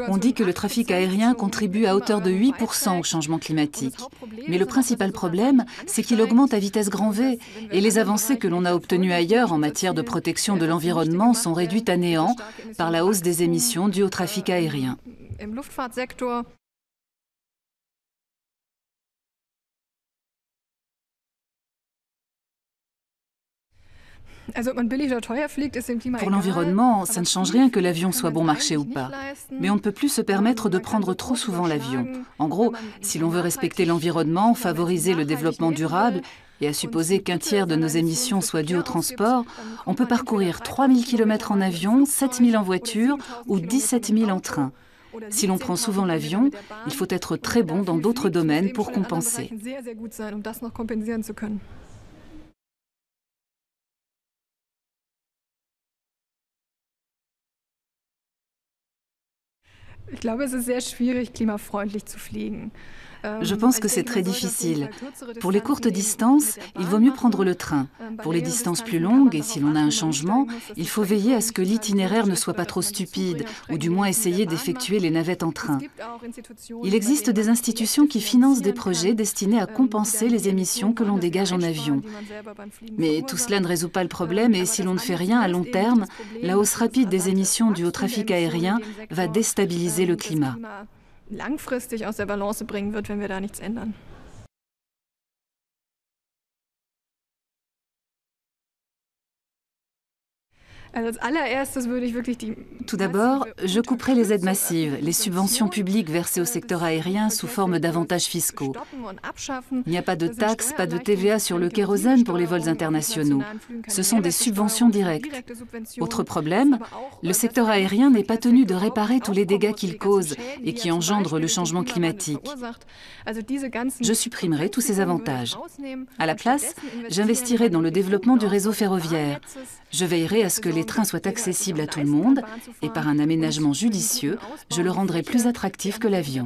On dit que le trafic aérien contribue à hauteur de 8% au changement climatique. Mais le principal problème, c'est qu'il augmente à vitesse grand V et les avancées que l'on a obtenues ailleurs en matière de protection de l'environnement sont réduites à néant par la hausse des émissions dues au trafic aérien. Pour l'environnement, ça ne change rien que l'avion soit bon marché ou pas. Mais on ne peut plus se permettre de prendre trop souvent l'avion. En gros, si l'on veut respecter l'environnement, favoriser le développement durable, et à supposer qu'un tiers de nos émissions soit dû au transport, on peut parcourir 3000 km en avion, 7000 en voiture ou 17 000 en train. Si l'on prend souvent l'avion, il faut être très bon dans d'autres domaines pour compenser. Je pense que c'est très difficile. Pour les courtes distances, il vaut mieux prendre le train. Pour les distances plus longues, et si l'on a un changement, il faut veiller à ce que l'itinéraire ne soit pas trop stupide, ou du moins essayer d'effectuer les navettes en train. Il existe des institutions qui financent des projets destinés à compenser les émissions que l'on dégage en avion. Mais tout cela ne résout pas le problème et si l'on ne fait rien à long terme, la hausse rapide des émissions dues au trafic aérien va déstabiliser le climat. Langfristig aus der Balance bringen wird, wenn wir da nichts ändern. Tout d'abord, je couperai les aides massives, les subventions publiques versées au secteur aérien sous forme d'avantages fiscaux. Il n'y a pas de taxes, pas de TVA sur le kérosène pour les vols internationaux. Ce sont des subventions directes. Autre problème, le secteur aérien n'est pas tenu de réparer tous les dégâts qu'il cause et qui engendrent le changement climatique. Je supprimerai tous ces avantages. À la place, j'investirai dans le développement du réseau ferroviaire. Je veillerai à ce que les trains soient accessibles à tout le monde et par un aménagement judicieux, je le rendrai plus attractif que l'avion.